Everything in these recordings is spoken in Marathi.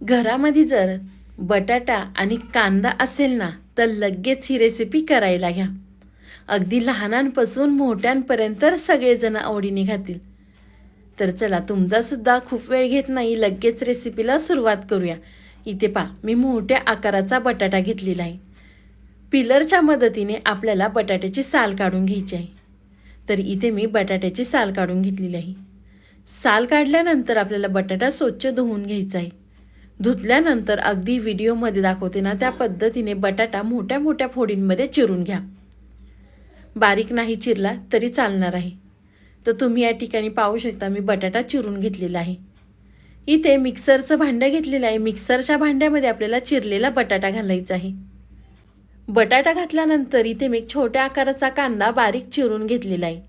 घरामध्ये जर बटाटा आणि कांदा असेल ना तर लगेच ही रेसिपी करायला घ्या. अगदी लहानांपासून मोठ्यांपर्यंत सगळेजण आवडीने खातील. तर चला, तुमचा सुद्धा खूप वेळ घेत नाही, लगेच रेसिपीला सुरुवात करूया. इथे पहा, मी मोठ्या आकाराचा बटाटा घेतलेला आहे. पिलरच्या मदतीने आपल्याला बटाट्याची साल काढून घ्यायची आहे. तर इथे मी बटाट्याची साल काढून घेतलेली आहे. साल काढल्यानंतर आपल्याला बटाटा स्वच्छ धुवून घ्यायचा आहे. धुतल्यानंतर अगदी व्हिडिओमध्ये दाखवते ना त्या पद्धतीने बटाटा मोठ्या मोठ्या फोडींमध्ये चिरून घ्या. बारीक नाही चिरला तरी चालणार आहे. तर तुम्ही या ठिकाणी पाहू शकता, मी बटाटा चिरून घेतलेला आहे. इथे मिक्सरचं भांडं घेतलेलं आहे. मिक्सरच्या भांड्यामध्ये आपल्याला चिरलेला बटाटा घालायचा आहे. बटाटा घातल्यानंतर इथे मी छोट्या आकाराचा कांदा बारीक चिरून घेतलेला आहे.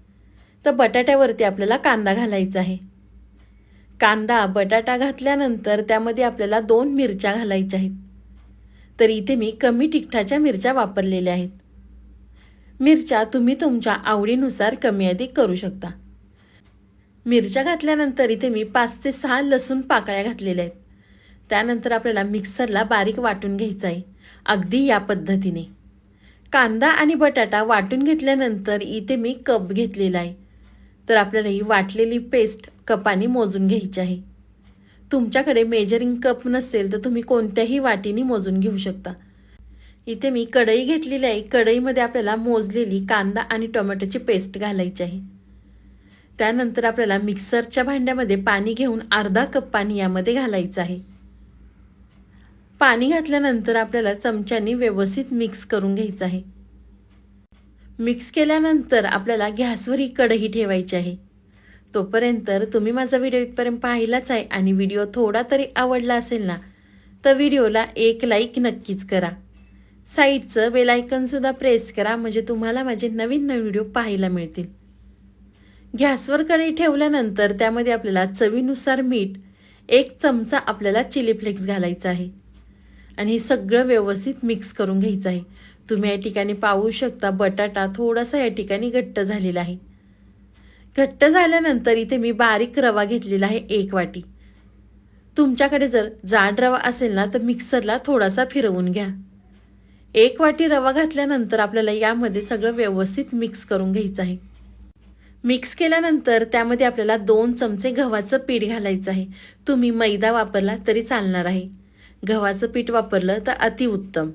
तर बटाट्यावरती आपल्याला कांदा घालायचा आहे. कांदा बटाटा घातल्यानंतर त्यामध्ये आपल्याला 2 मिरच्या घालायच्या आहेत. तर इथे मी कमी तिखटाच्या मिरच्या वापरलेल्या आहेत. मिरच्या तुम्ही तुमच्या आवडीनुसार कमी अधिक करू शकता. मिरच्या घातल्यानंतर इथे मी 5 ते 6 लसूण पाकळ्या घातलेल्या आहेत. त्यानंतर आपल्याला मिक्सरला बारीक वाटून घ्यायचं आहे, अगदी या पद्धतीने. कांदा आणि बटाटा वाटून घेतल्यानंतर इथे मी कप घेतलेला आहे. तर आपल्याला ही वाटलेली पेस्ट कपाने मोजून घ्यायची आहे. तुमच्याकडे मेजरिंग कप नसेल तर तुम्ही कोणत्याही वाटीने मोजून घेऊ शकता. इथे मी कढई घेतलेली आहे. कढईमध्ये आपल्याला मोजलेली कांदा आणि टोमॅटोची पेस्ट घालायची आहे. त्यानंतर आपल्याला मिक्सरच्या भांड्यामध्ये पाणी घेऊन अर्धा कप पाणी यामध्ये घालायचं आहे. पाणी घातल्यानंतर आपल्याला चमच्याने व्यवस्थित मिक्स करून घ्यायचं आहे. मिक्स केल्यानंतर आपल्याला गॅसवर ही कढई ठेवायची आहे. तोपर्यंत तुम्ही माझा व्हिडिओ इथपर्यंत पाहिलाच आहे आणि व्हिडिओ थोडा तरी आवडला असेल ना तर व्हिडिओला एक लाईक नक्कीच करा. साईडचं बेल आयकॉनसुद्धा प्रेस करा, म्हणजे तुम्हाला माझे नवीन नवीन व्हिडिओ पाहायला मिळतील. गॅसवर कढई ठेवल्यानंतर त्यामध्ये आपल्याला चवीनुसार मीठ, 1 चमचा आपल्याला चिली फ्लेक्स घालायचा आहे आणि हे सगळं व्यवस्थित मिक्स करून घ्यायचं आहे. तुम्ही या ठिकाणी पाहू शकता बटाटा थोडासा या ठिकाणी घट्ट झालेला आहे. घट्ट झाल्यानंतर इथे मी बारीक रवा घेतलेला आहे 1 वाटी. तुमच्याकडे जर जाड रवा असेल ना तर मिक्सरला थोडासा फिरवून घ्या. 1 वाटी रवा घातल्यानंतर आपल्याला यामध्ये सगळं व्यवस्थित मिक्स करून घ्यायचं आहे. मिक्स केल्यानंतर त्यामध्ये आपल्याला 2 चमचे गव्हाचं पीठ घालायचं आहे. तुम्ही मैदा वापरला तरी चालणार आहे. गव्हाचं पीठ वापरलं तर अतिउत्तम.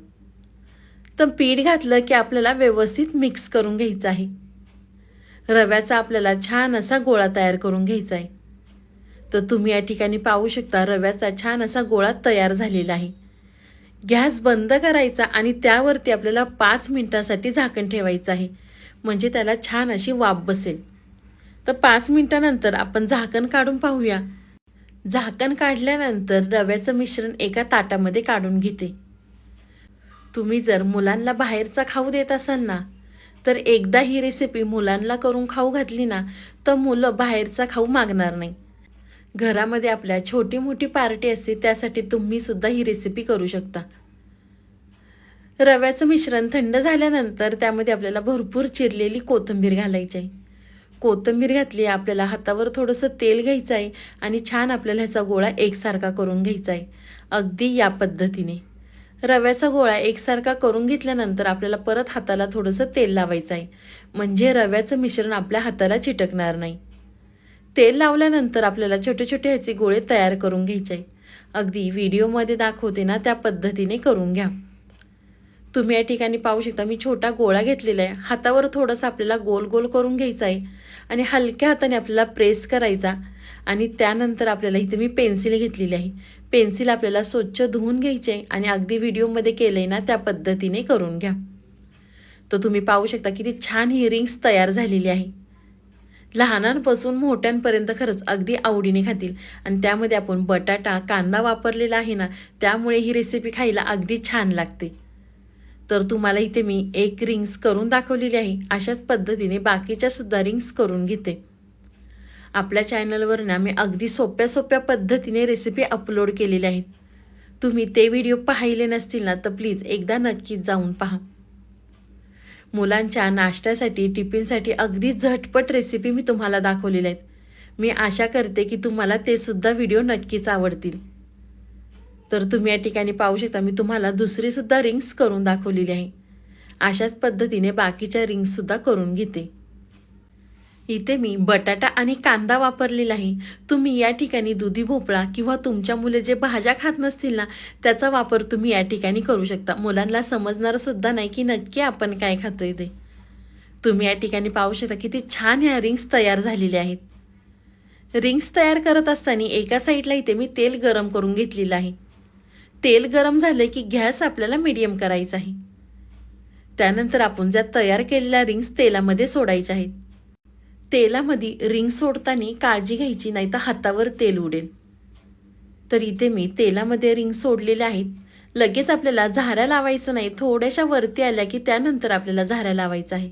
तर पीठ घातलं की आपल्याला व्यवस्थित मिक्स करून घ्यायचं आहे. रव्याचा आपल्याला छान असा गोळा तयार करून घ्यायचा आहे. तर तुम्ही या ठिकाणी पाहू शकता रव्याचा छान असा गोळा तयार झालेला आहे. गॅस बंद करायचा आणि त्यावरती आपल्याला 5 मिनिटांसाठी झाकण ठेवायचं आहे, म्हणजे त्याला छान अशी वाफ बसेल. तर 5 मिनिटानंतर आपण झाकण काढून पाहूया. झाकण काढल्यानंतर रव्याचं मिश्रण एका ताटामध्ये काढून घेते. तुम्ही जर मुलांना बाहेरचा खाऊ देत असाल ना तर एकदा ही रेसिपी मुलांना करून खाऊ घातली ना तर मुलं बाहेरचा खाऊ मागणार नाही. घरामध्ये आपल्या छोटी मोठी पार्टी असते, त्यासाठी तुम्ही सुद्धा ही रेसिपी करू शकता. रव्याचं मिश्रण थंड झाल्यानंतर त्यामध्ये आपल्याला भरपूर चिरलेली कोथिंबीर घालायची आहे. कोथिंबीर घातली, आपल्याला हातावर थोडंसं तेल घ्यायचं आहे आणि छान आपल्याला ह्याचा गोळा एकसारखा करून घ्यायचा आहे, अगदी या पद्धतीने. रव्याचा गोळा एकसारखा करून घेतल्यानंतर आपल्याला परत हाताला थोडंसं तेल लावायचं आहे, म्हणजे रव्याचं मिश्रण आपल्या हाताला चिटकणार नाही. तेल लावल्यानंतर आपल्याला छोटे छोटे ह्याचे गोळे तयार करून घ्यायचे आहे. अगदी व्हिडिओमध्ये दाखवते ना त्या पद्धतीने करून घ्या. तुम्ही या ठिकाणी पाहू शकता मी छोटा गोळा घेतलेला आहे. हातावर थोडासा आपल्याला गोल गोल करून घ्यायचा आहे आणि हलक्या हाताने आपल्याला प्रेस करायचा. आणि त्यानंतर आपल्याला इथे मी पेन्सिल घेतलेली आहे. पेन्सिल आपल्याला स्वच्छ धुवून घ्यायची आहे आणि अगदी व्हिडिओमध्ये केलं आहे ना त्या पद्धतीने करून घ्या. तर तुम्ही पाहू शकता किती छान ही रिंग्स तयार झालेली आहे. लहानांपासून मोठ्यांपर्यंत खरंच अगदी आवडीने खातील. आणि त्यामध्ये आपण बटाटा कांदा वापरलेला आहे ना, त्यामुळे ही रेसिपी खायला अगदी छान लागते. तर तुम्हाला इथे मी एक रिंग्स करून दाखवलेली आहे. अशाच पद्धतीने बाकीच्या सुद्धा रिंग्स करून घेते. आपल्या चॅनलवर ना मी अगदी सोप्या सोप्या पद्धतीने रेसिपी अपलोड केलेल्या आहेत. तुम्ही ते व्हिडिओ पाहिले नसतील ना तर प्लीज एकदा नक्कीच जाऊन पहा. मुलांच्या नाश्त्यासाठी टिफिनसाठी अगदी झटपट रेसिपी मी तुम्हाला दाखवलेल्या आहेत. मी आशा करते की तुम्हाला ते सुद्धा व्हिडिओ नक्कीच आवडतील. तर तुम्ही या ठिकाणी पाहू शकता मी तुम्हाला दुसरीसुद्धा रिंग्स करून दाखवलेली आहे. अशाच पद्धतीने बाकीच्या रिंग्ससुद्धा करून घेते. इथे मी बटाटा आणि कांदा वापरलेला आहे. तुम्ही या ठिकाणी दुधी भोपळा किंवा तुमच्या मुले जे भाज्या खात नसतील ना त्याचा वापर तुम्ही या ठिकाणी करू शकता. मुलांना समजणार सुद्धा नाही की नक्की आपण काय खातोय ते. तुम्ही या ठिकाणी पाहू शकता किती छान ह्या रिंग्स तयार झालेल्या आहेत. रिंग्स तयार करत असताना एका साईडला इथे मी तेल गरम करून घेतलेलं आहे. तेल गरम झाले की गॅस आपल्याला मीडियम करायचा आहे. त्यानंतर आपण ज्या तयार केलेल्या रिंग्स तेलामध्ये सोडायच्या आहेत. तेलामध्ये रिंग सोडताना काळजी घ्यायची नाही तर हातावर तेल उडेल. तर इथे मी तेलामध्ये रिंग सोडलेल्या आहेत. लगेच आपल्याला झाऱ्या लावायचं नाही, थोड्याशा वरती आल्या की त्यानंतर आपल्याला झाऱ्या लावायचं आहे.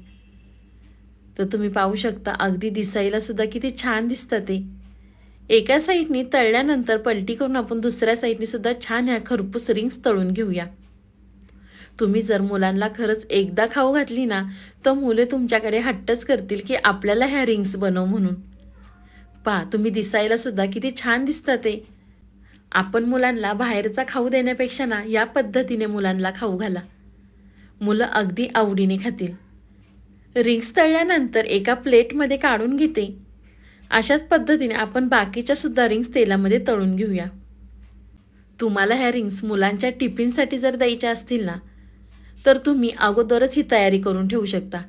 तर तुम्ही पाहू शकता अगदी दिसायला सुद्धा किती छान दिसतं ते. एका साईडनी तळल्यानंतर पलटी करून आपण दुसऱ्या साईडनी सुद्धा छान ह्या खरपूस रिंग्स तळून घेऊया. तुम्ही जर मुलांना खरंच एकदा खाऊ घातली ना तर मुले तुमच्याकडे हट्टच करतील की आपल्याला ह्या रिंग्स बनव म्हणून. पहा तुम्ही दिसायला सुद्धा किती छान दिसतं ते. आपण मुलांना बाहेरचा खाऊ देण्यापेक्षा ना या पद्धतीने मुलांना खाऊ घाला. मुलं अगदी आवडीने खातील. रिंग्स तळल्यानंतर एका प्लेटमध्ये काढून घेते. अशाच पद्धतीने आपण बाकीच्या सुद्धा रिंग्स तेलामध्ये तळून घेऊया. तुम्हाला ह्या रिंग्स मुलांच्या टिफिनसाठी जर द्यायच्या असतील ना तर तुम्ही अगोदरच ही तयारी करून ठेवू शकता.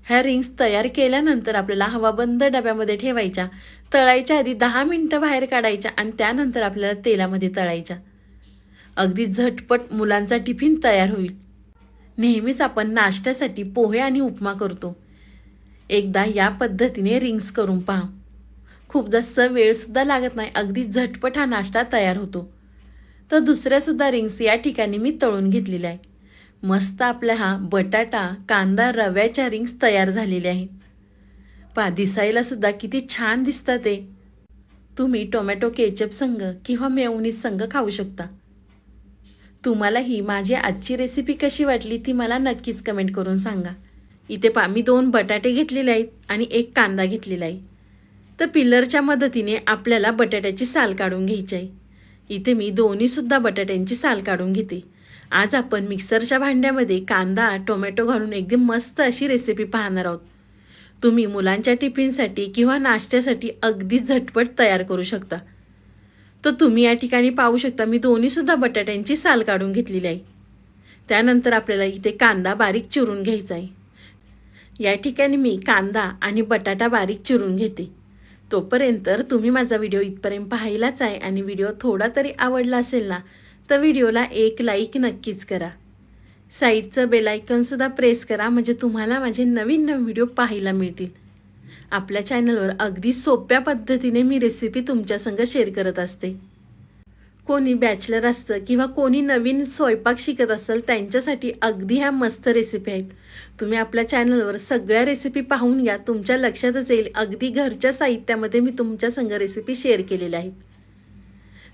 ह्या रिंग्स तयार केल्यानंतर आपल्याला हवाबंद डब्यामध्ये ठेवायच्या. तळायच्या आधी 10 मिनिटं बाहेर काढायच्या आणि त्यानंतर आपल्याला तेलामध्ये तळायच्या. अगदी झटपट मुलांचा टिफिन तयार होईल. नेहमीच आपण नाश्त्यासाठी पोहे आणि उपमा करतो. एकदा या पद्धतीने रिंग्स करून पहा. खूप जास्त वेळसुद्धा लागत नाही, अगदी झटपट हा नाश्ता तयार होतो. तर दुसऱ्यासुद्धा रिंग्स या ठिकाणी मी तळून घेतलेल्या आहे. मस्त आपल्या हा बटाटा कांदा रव्याच्या रिंग्स तयार झालेल्या आहेत. पहा दिसायला सुद्धा किती छान दिसतात ते. तुम्ही टोमॅटो केचप संग किंवा मेयोनीज संग खाऊ शकता. तुम्हाला ही माझी आजची रेसिपी कशी वाटली ती मला नक्कीच कमेंट करून सांगा. इथे पहा मी 2 बटाटे घेतलेले आहेत आणि 1 कांदा घेतलेला आहे. तर पिलरच्या मदतीने आपल्याला बटाट्याची साल काढून घ्यायची आहे. इथे मी दोन्हीसुद्धा बटाट्यांची साल काढून घेते. आज आपण मिक्सरच्या भांड्यामध्ये कांदा टोमॅटो घालून एकदम मस्त अशी रेसिपी पाहणार आहोत. तुम्ही मुलांच्या टिफिनसाठी किंवा नाश्त्यासाठी अगदी झटपट तयार करू शकता. तर तुम्ही या ठिकाणी पाहू शकता मी दोन्हीसुद्धा बटाट्यांची साल काढून घेतलेली आहे. त्यानंतर आपल्याला इथे कांदा बारीक चिरून घ्यायचा आहे. या ठिकाणी मी कांदा आणि बटाटा बारीक चिरून घेते. तोपर्यंत तुम्ही माझा व्हिडिओ इथपर्यंत पाहिलाच आहे आणि व्हिडिओ थोडा तरी आवडला असेल ना तर व्हिडिओला एक लाईक नक्कीच करा. साईडचं बेल आयकॉनसुद्धा प्रेस करा म्हणजे तुम्हाला माझे नवीन नवीन व्हिडिओ पाहायला मिळतील. आपल्या चॅनलवर अगदी सोप्या पद्धतीने मी रेसिपी तुमच्यासंग शेअर करत असते. कोणी बॅचलर असतं किंवा कोणी नवीन स्वयंपाक शिकत असेल त्यांच्यासाठी अगदी ह्या मस्त रेसिपी आहेत. तुम्ही आपल्या चॅनलवर सगळ्या रेसिपी पाहून घ्या, तुमच्या लक्षातच येईल अगदी घरच्या साहित्यामध्ये मी तुमच्यासंग रेसिपी शेअर केलेल्या आहेत.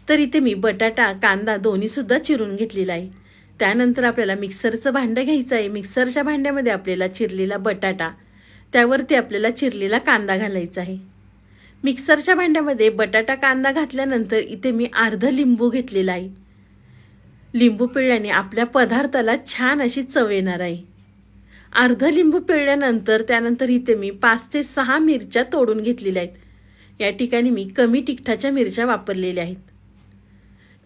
तर इथे मी बटाटा कांदा दोन्हीसुद्धा चिरून घेतलेला आहे. त्यानंतर आपल्याला मिक्सरचं भांडं घ्यायचं आहे. मिक्सरच्या भांड्यामध्ये आपल्याला चिरलेला बटाटा त्यावरती आपल्याला चिरलेला कांदा घालायचा आहे. मिक्सरच्या भांड्यामध्ये बटाटा कांदा घातल्यानंतर इथे मी अर्धा लिंबू घेतलेला आहे. लिंबू पिळल्याने आपल्या पदार्थाला छान अशी चव येणार आहे. अर्धा लिंबू पिळल्यानंतर त्यानंतर इथे मी 5 ते 6 मिरच्या तोडून घेतलेल्या आहेत. या ठिकाणी मी कमी तिखटाच्या मिरच्या वापरलेल्या आहेत.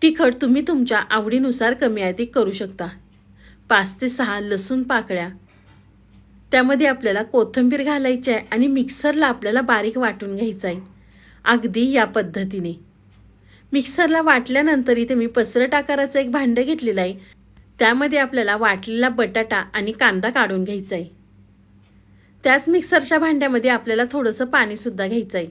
तिखट तुम्ही तुमच्या आवडीनुसार कमी अधिक करू शकता. 5 ते 6 लसूण पाकळ्या, त्यामध्ये आपल्याला कोथिंबीर घालायची आहे आणि मिक्सरला आपल्याला बारीक वाटून घ्यायचं आहे. अगदी या पद्धतीने मिक्सरला वाटल्यानंतर इथे मी पसरट आकाराचं एक भांडं घेतलेलं आहे. त्यामध्ये आपल्याला वाटलेला बटाटा आणि कांदा काढून घ्यायचा आहे. त्याच मिक्सरच्या भांड्यामध्ये आपल्याला थोडंसं पाणीसुद्धा घ्यायचं आहे.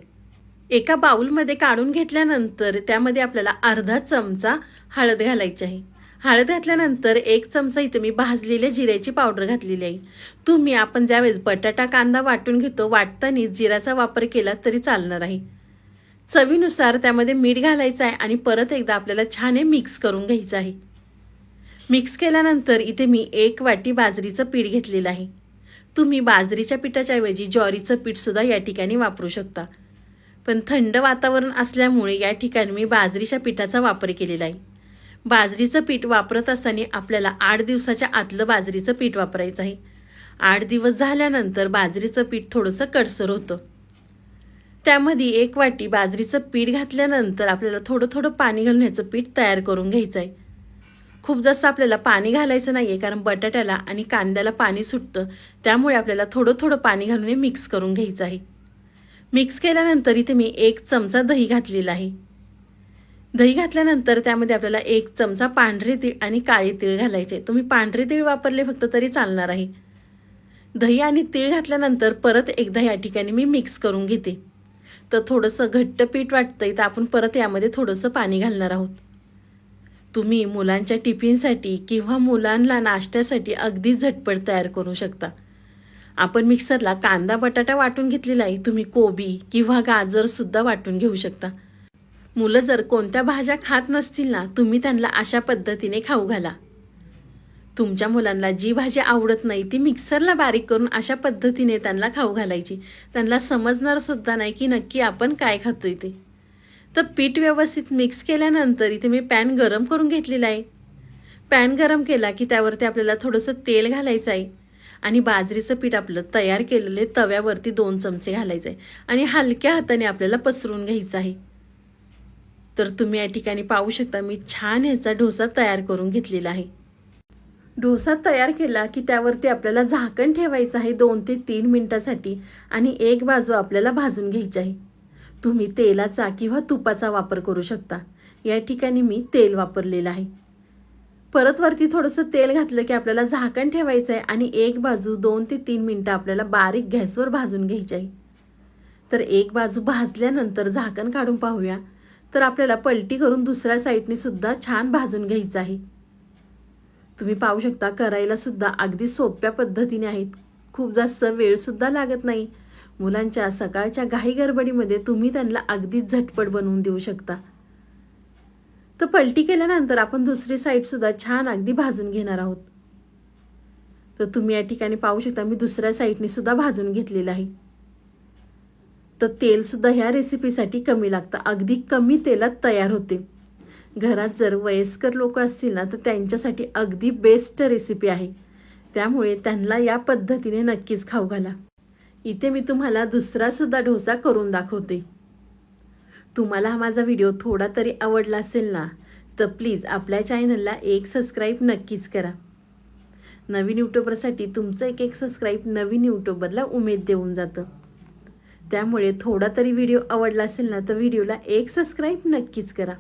एका बाउलमध्ये काढून घेतल्यानंतर त्यामध्ये आपल्याला अर्धा चमचा हळद घालायची आहे. हळद घातल्यानंतर 1 चमचा इथे मी भाजलेल्या जिऱ्याची पावडर घातलेली आहे. तुम्ही आपण ज्यावेळेस बटाटा कांदा वाटून घेतो वाटताना जिऱ्याचा वापर केला तरी चालणार आहे. चवीनुसार त्यामध्ये मीठ घालायचं आहे आणि परत एकदा आपल्याला छान मिक्स करून घ्यायचं आहे. मिक्स केल्यानंतर इथे मी 1 वाटी बाजरीचं पीठ घेतलेलं आहे. तुम्ही बाजरीच्या पिठाच्या ऐवजी ज्वारीचं पीठसुद्धा या ठिकाणी वापरू शकता. पण थंड वातावरण असल्यामुळे या ठिकाणी मी बाजरीच्या पिठाचा वापर केलेला आहे. बाजरीचं पीठ वापरत असताना आपल्याला 8 दिवसाच्या आतलं बाजरीचं पीठ वापरायचं आहे. 8 दिवस झाल्यानंतर बाजरीचं पीठ थोडंसं कडसर होतं. त्यामध्ये 1 वाटी बाजरीचं पीठ घातल्यानंतर आपल्याला थोडं थोडं पाणी घालून ह्याचं पीठ तयार करून घ्यायचं आहे. खूप जास्त आपल्याला पाणी घालायचं नाही आहे, कारण बटाट्याला आणि कांद्याला पाणी सुटतं. त्यामुळे आपल्याला थोडं थोडं पाणी घालून हे मिक्स करून घ्यायचं आहे. मिक्स केल्यानंतर इथे मी 1 चमचा दही घातलेला आहे. दही घातल्यानंतर त्यामध्ये आपल्याला 1 चमचा पांढरे तीळ आणि काळे तीळ घालायचे. तुम्ही पांढरे तीळ वापरले फक्त तरी चालणार आहे. दही आणि तीळ घातल्यानंतर परत एकदा या ठिकाणी मी मिक्स करून घेते. तर थोडंसं घट्ट पीठ वाटतंय, तर आपण परत यामध्ये थोडंसं पाणी घालणार आहोत. तुम्ही मुलांच्या टिफिनसाठी किंवा मुलांना नाश्त्यासाठी अगदी झटपट तयार करू शकता. आपण मिक्सरला कांदा बटाटा वाटून घेतलेला आहे. तुम्ही कोबी किंवा गाजरसुद्धा वाटून घेऊ शकता. मुलं जर कोणत्या भाज्या खात नसतील ना, तुम्ही त्यांना अशा पद्धतीने खाऊ घाला. तुमच्या मुलांना जी भाजी आवडत नाही ती मिक्सरला बारीक करून अशा पद्धतीने त्यांना खाऊ घालायची. त्यांना समजणार सुद्धा नाही की नक्की आपण काय खातोय ते. तर पीठ व्यवस्थित मिक्स केल्यानंतर इथे मी पॅन गरम करून घेतलेला आहे. पॅन गरम केला की त्यावरती आपल्याला थोडंसं तेल घालायचं आहे आणि बाजरीचं पीठ आपलं तयार केलेले तव्यावरती 2 चमचे घालायचं आहे आणि हलक्या हाताने आपल्याला पसरून घ्यायचं आहे. तर तुम्ही या ठिकाणी पाहू शकता, मी छान ह्याचा डोसा तयार करून घेतलेला आहे. डोसा तयार केला की त्यावरती आपल्याला झाकण ठेवायचं आहे 2 ते 3 मिनिटासाठी आणि एक बाजू आपल्याला भाजून घ्यायची आहे. तुम्ही तेलाचा किंवा तुपाचा वापर करू शकता. या ठिकाणी मी तेल वापरलेलं आहे. परत वरती थोडंसं तेल घातलं की आपल्याला झाकण ठेवायचं आहे आणि एक बाजू 2 ते 3 मिनिटं आपल्याला बारीक गॅसवर भाजून घ्यायची आहे. तर एक बाजू भाजल्यानंतर झाकण काढून पाहूया. तर आपल्याला पलटी करून दुसऱ्या साईडने सुद्धा छान भाजून घ्यायचं आहे. तुम्ही पाहू शकता, करायला सुद्धा अगदी सोप्या पद्धतीने आहेत. खूप जास्त वेळसुद्धा लागत नाही. मुलांच्या सकाळच्या घाई गडबडीमध्ये तुम्ही त्यांना अगदी झटपट बनवून देऊ शकता. तर पलटी केल्यानंतर आपण दुसरी साईडसुद्धा छान अगदी भाजून घेणार आहोत. तर तुम्ही या ठिकाणी पाहू शकता, मी दुसऱ्या साईडने सुद्धा भाजून घेतलेलं आहे. तर तेलसुद्धा ह्या रेसिपीसाठी कमी लागतं. अगदी कमी तेलात तयार होते. घरात जर वयस्कर लोक असतील ना, तर त्यांच्यासाठी अगदी बेस्ट रेसिपी आहे. त्यामुळे त्यांना या पद्धतीने नक्कीच खाऊ घाला. इथे मी तुम्हाला दुसरासुद्धा डोसा करून दाखवते. तुम्हाला हा माझा व्हिडिओ थोडा तरी आवडला असेल ना, तर प्लीज आपल्या चॅनलला एक सबस्क्राईब नक्कीच करा. नवीन यूट्यूबरसाठी तुमचं एक सबस्क्राईब नवीन यूट्यूबरला उमेद देऊन जातं. त्यामुळे थोडा तरी व्हिडिओ आवडला असेल ना, तर व्हिडिओला एक सबस्क्राईब नक्कीच करा.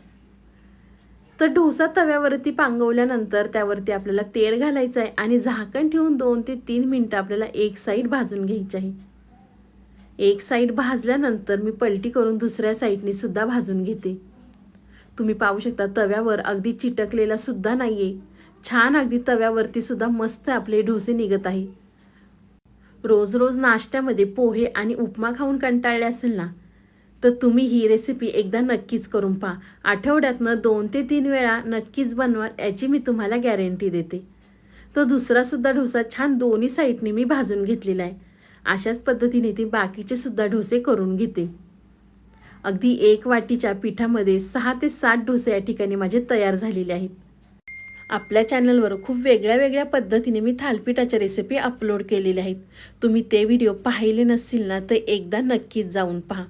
तर डोसा तव्यावरती पांगवल्यानंतर त्यावरती आपल्याला तेल घालायचं आहे आणि झाकण ठेवून 2 ते 3 मिनिटं आपल्याला एक साईड भाजून घ्यायची आहे. एक साईड भाजल्यानंतर मी पलटी करून दुसऱ्या साईडने सुद्धा भाजून घेते. तुम्ही पाहू शकता, तव्यावर अगदी चिटकलेला सुद्धा नाहीये. छान अगदी तव्यावरती सुद्धा मस्त आपले डोसे निघत आहे. रोज रोज नाश्त्यामध्ये पोहे आणि उपमा खाऊन कंटाळले असेल ना, तर तुम्ही ही रेसिपी एकदा नक्कीच करून पहा. आठवड्यातनं 2 ते 3 वेळा नक्कीच बनवा, याची मी तुम्हाला गॅरंटी देते. तो दुसरासुद्धा डोसा छान दोन्ही साईडने मी भाजून घेतलेला आहे. अशाच पद्धतीने ती बाकीचे सुद्धा डोसे करून घेते. अगदी 1 वाटीच्या पिठामध्ये 6 ते 7 डोसे या ठिकाणी माझे तयार झालेले आहेत. आपल्या चॅनलवर खूप वेगळ्या वेगळ्या पद्धतीने मी थालीपीठाच्या रेसिपी अपलोड केलेल्या आहेत. तुम्ही ते व्हिडिओ पाहिले नसतील ना, तर एकदा नक्कीच जाऊन पहा.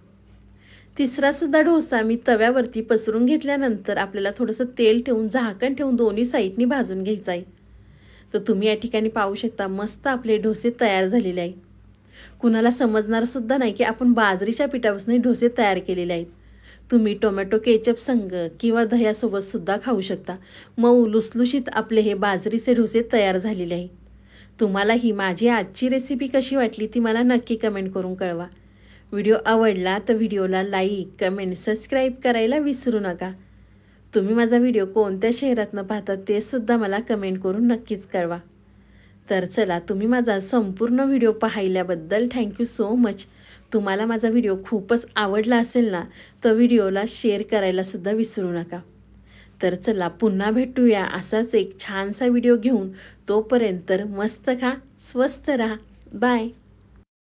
तिसरासुद्धा डोसा मी तव्यावरती पसरून घेतल्यानंतर आपल्याला थोडंसं तेल ठेवून झाकण ठेवून दोन्ही साईडनी भाजून घ्यायचं आहे. तर तुम्ही या ठिकाणी पाहू शकता, मस्त आपले डोसे तयार झालेले आहेत. कुणाला समजणार सुद्धा नाही की आपण बाजरीच्या पिठापासून डोसे तयार केलेले आहेत. तुम्ही टोमॅटो केचप संग किंवा दह्यासोबत सुद्धा खाऊ शकता. मऊ लुसलुशीत आपले हे बाजरीचे डोसे तयार झालेले आहेत. तुम्हाला ही माझी आजची रेसिपी कशी वाटली ती मला नक्की कमेंट करून कळवा. व्हिडिओ आवडला तर व्हिडिओला लाईक, कमेंट, सबस्क्राईब करायला विसरू नका. तुम्ही माझा व्हिडिओ कोणत्या शहरातनं पाहता ते सुद्धा मला कमेंट करून नक्कीच कळवा. तर चला, तुम्ही माझा संपूर्ण व्हिडिओ पाहिल्याबद्दल थँक्यू सो मच. तुम्हाला माझा व्हिडिओ खूपच आवडला असेल ना, तर व्हिडिओला शेअर करायला सुद्धा विसरू नका. तर चला, पुन्हा भेटूया असाच एक छानसा व्हिडिओ घेऊन. तोपर्यंत मस्त खा, स्वस्त राहा. बाय.